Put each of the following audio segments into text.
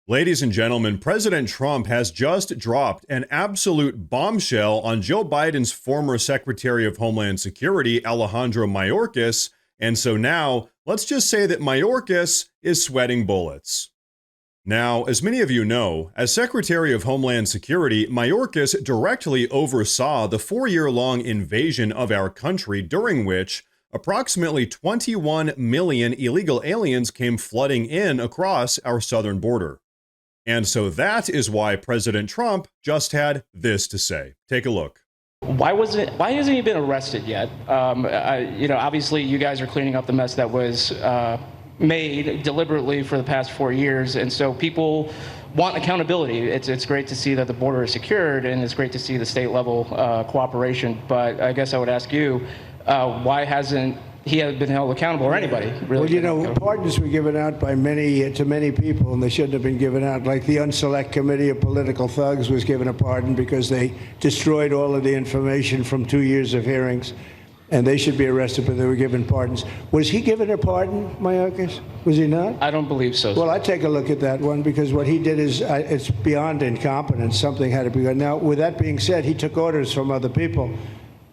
Ladies and gentlemen, President Trump has just dropped an absolute bombshell on Joe Biden's former Secretary of Homeland Security, Alejandro Mayorkas, and so now, let's just say that Mayorkas is sweating bullets. Now, as many of you know, as Secretary of Homeland Security, Mayorkas directly oversaw the 4-year-long invasion of our country, during which approximately 21 million illegal aliens came flooding in across our southern border. And so that is why President Trump just had this to say. Take a look. Why hasn't he been arrested yet? Obviously you guys are cleaning up the mess that was made deliberately for the past 4 years, and so people want accountability. It's great to see that the border is secured, and it's great to see the state level cooperation. But I guess I would ask you, why hasn't he been held accountable, or anybody really? Well, pardons were given out by to many people, and they shouldn't have been given out. Like the Unselect Committee of Political Thugs was given a pardon because they destroyed all of the information from 2 years of hearings, and they should be arrested, but they were given pardons. Was he given a pardon, Mayorkas? Was he not? I don't believe so. Well, I take a look at that one, because what he did is it's beyond incompetence. Something had to be done. Now, with that being said, he took orders from other people,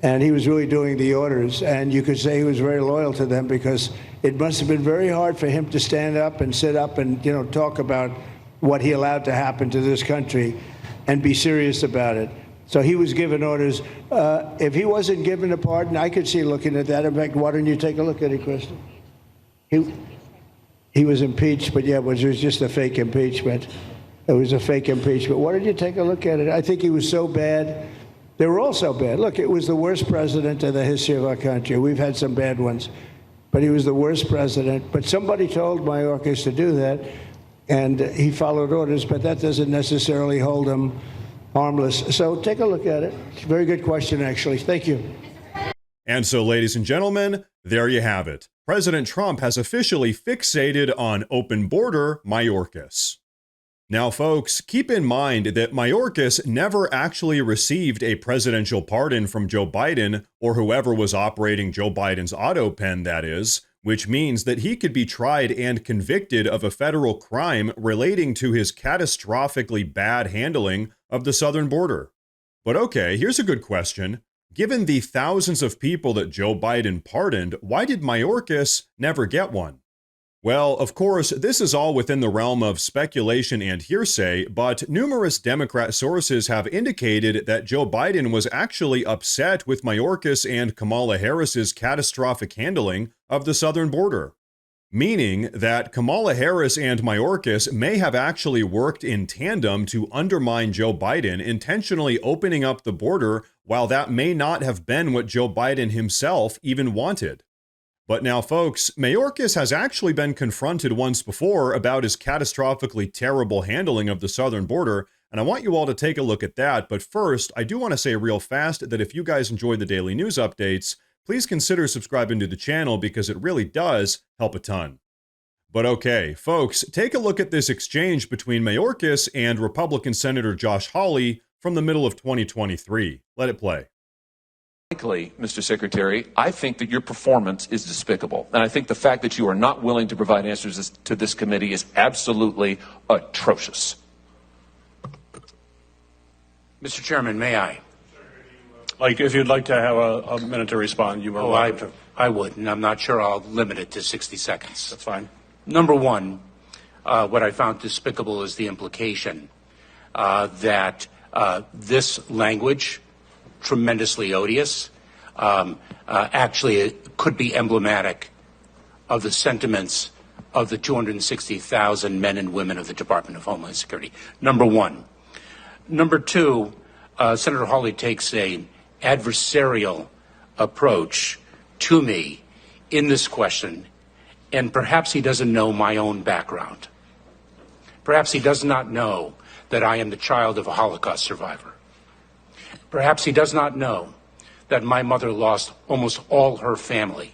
and he was really doing the orders, and you could say he was very loyal to them, because it must have been very hard for him to stand up and sit up and talk about what he allowed to happen to this country and be serious about it. So he was given orders. If he wasn't given a pardon, I could see looking at that. In fact, why don't you take a look at it, Kristen? He was impeached, but yeah, it was just a fake impeachment. It was a fake impeachment. Why don't you take a look at it? I think he was so bad. They were all so bad. Look, it was the worst president in the history of our country. We've had some bad ones, but he was the worst president. But somebody told Mayorkas to do that, and he followed orders, but that doesn't necessarily hold him harmless. So take a look at it. It's a very good question, actually. Thank you. And so, ladies and gentlemen, there you have it. President Trump has officially fixated on open border Mayorkas. Now, folks, keep in mind that Mayorkas never actually received a presidential pardon from Joe Biden, or whoever was operating Joe Biden's auto pen, that is, which means that he could be tried and convicted of a federal crime relating to his catastrophically bad handling of the southern border. But okay, here's a good question. Given the thousands of people that Joe Biden pardoned, why did Mayorkas never get one? Well, of course, this is all within the realm of speculation and hearsay, but numerous Democrat sources have indicated that Joe Biden was actually upset with Mayorkas and Kamala Harris's catastrophic handling of the southern border, meaning that Kamala Harris and Mayorkas may have actually worked in tandem to undermine Joe Biden, intentionally opening up the border, while that may not have been what Joe Biden himself even wanted. But now, folks, Mayorkas has actually been confronted once before about his catastrophically terrible handling of the southern border, and I want you all to take a look at that. But first, I do want to say real fast that if you guys enjoy the daily news updates, please consider subscribing to the channel, because it really does help a ton. But okay, folks, take a look at this exchange between Mayorkas and Republican Senator Josh Hawley from the middle of 2023. Let it play. Frankly, Mr. Secretary, I think that your performance is despicable. And I think the fact that you are not willing to provide answers to this committee is absolutely atrocious. Mr. Chairman, may I? If you'd like to have a minute to respond, you are welcome to. I would, and I'm not sure I'll limit it to 60 seconds. That's fine. Number one, what I found despicable is the implication that this language, tremendously odious, actually it could be emblematic of the sentiments of the 260,000 men and women of the Department of Homeland Security. Number one. Number two, Senator Hawley takes an adversarial approach to me in this question, and perhaps he doesn't know my own background. Perhaps he does not know that I am the child of a Holocaust survivor. Perhaps he does not know that my mother lost almost all her family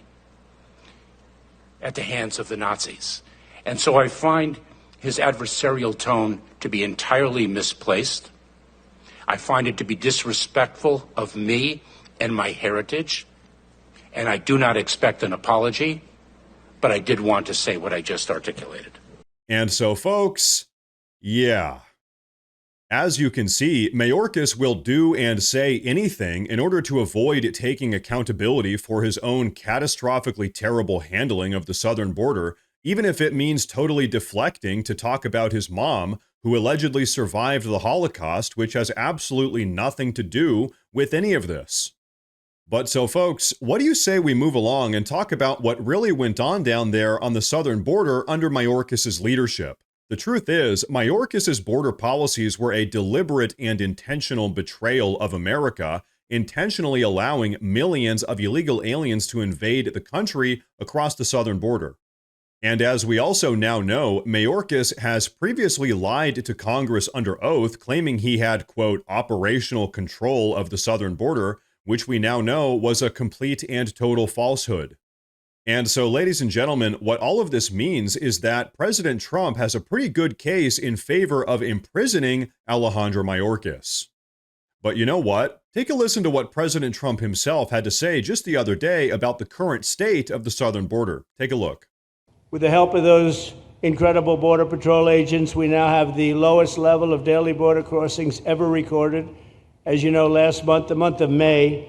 at the hands of the Nazis. And so I find his adversarial tone to be entirely misplaced. I find it to be disrespectful of me and my heritage. And I do not expect an apology, but I did want to say what I just articulated. And so, folks, Yeah. As you can see, Mayorkas will do and say anything in order to avoid taking accountability for his own catastrophically terrible handling of the southern border, even if it means totally deflecting to talk about his mom, who allegedly survived the Holocaust, which has absolutely nothing to do with any of this. But so, folks, what do you say we move along and talk about what really went on down there on the southern border under Mayorkas' leadership? The truth is, Mayorkas' border policies were a deliberate and intentional betrayal of America, intentionally allowing millions of illegal aliens to invade the country across the southern border. And as we also now know, Mayorkas has previously lied to Congress under oath, claiming he had, quote, operational control of the southern border, which we now know was a complete and total falsehood. And so, ladies and gentlemen, what all of this means is that President Trump has a pretty good case in favor of imprisoning Alejandro Mayorkas. But you know what? Take a listen to what President Trump himself had to say just the other day about the current state of the southern border. Take a look. With the help of those incredible Border Patrol agents, we now have the lowest level of daily border crossings ever recorded. As you know, last month, the month of May,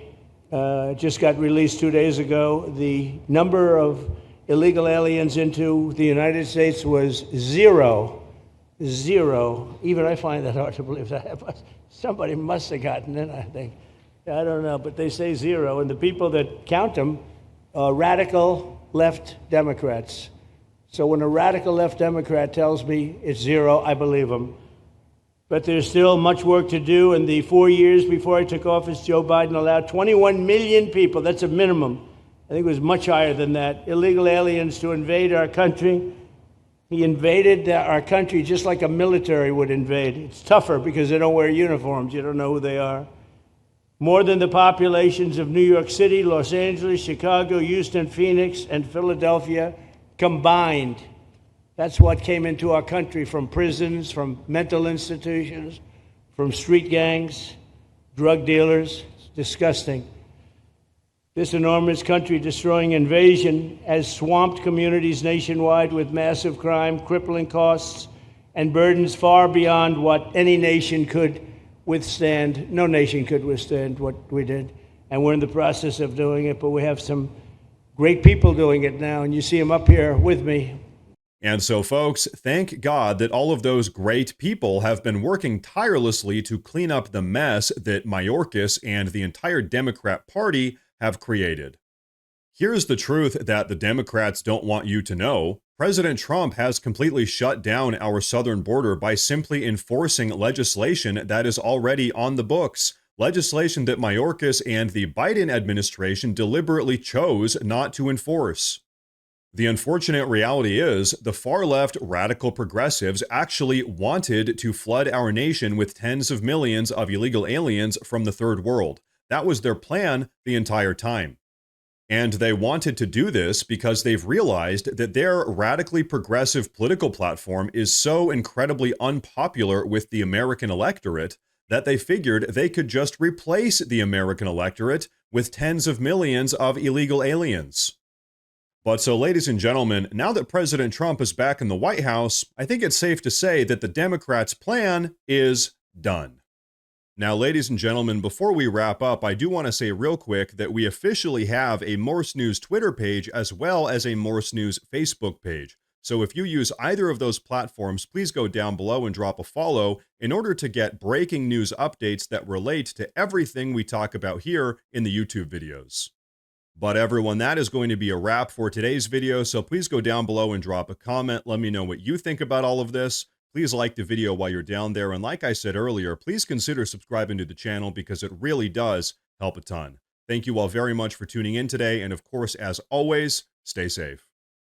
just got released 2 days ago, the number of illegal aliens into the United States was zero. Even I find that hard to believe. Somebody must have gotten it, I think. I don't know, but they say zero. And the people that count them are radical left Democrats. So when a radical left Democrat tells me it's zero, I believe him. But there's still much work to do. In the 4 years before I took office, Joe Biden allowed 21 million people, that's a minimum, I think it was much higher than that, illegal aliens to invade our country. He invaded our country just like a military would invade. It's tougher because they don't wear uniforms. You don't know who they are. More than the populations of New York City, Los Angeles, Chicago, Houston, Phoenix, and Philadelphia combined. That's what came into our country from prisons, from mental institutions, from street gangs, drug dealers. It's disgusting. This enormous country-destroying invasion has swamped communities nationwide with massive crime, crippling costs, and burdens far beyond what any nation could withstand. No nation could withstand what we did, and we're in the process of doing it, but we have some great people doing it now, and you see them up here with me. And so, folks, thank God that all of those great people have been working tirelessly to clean up the mess that Mayorkas and the entire Democrat Party have created. Here's the truth that the Democrats don't want you to know. President Trump has completely shut down our southern border by simply enforcing legislation that is already on the books. Legislation that Mayorkas and the Biden administration deliberately chose not to enforce. The unfortunate reality is, the far-left radical progressives actually wanted to flood our nation with tens of millions of illegal aliens from the third world. That was their plan the entire time. And they wanted to do this because they've realized that their radically progressive political platform is so incredibly unpopular with the American electorate that they figured they could just replace the American electorate with tens of millions of illegal aliens. But so, ladies and gentlemen, now that President Trump is back in the White House, I think it's safe to say that the Democrats' plan is done. Now, ladies and gentlemen, before we wrap up, I do want to say real quick that we officially have a Morse News Twitter page as well as a Morse News Facebook page. So if you use either of those platforms, please go down below and drop a follow in order to get breaking news updates that relate to everything we talk about here in the YouTube videos. But everyone, that is going to be a wrap for today's video, so please go down below and drop a comment. Let me know what you think about all of this. Please like the video while you're down there, and like I said earlier, please consider subscribing to the channel because it really does help a ton. Thank you all very much for tuning in today, and of course, as always, stay safe.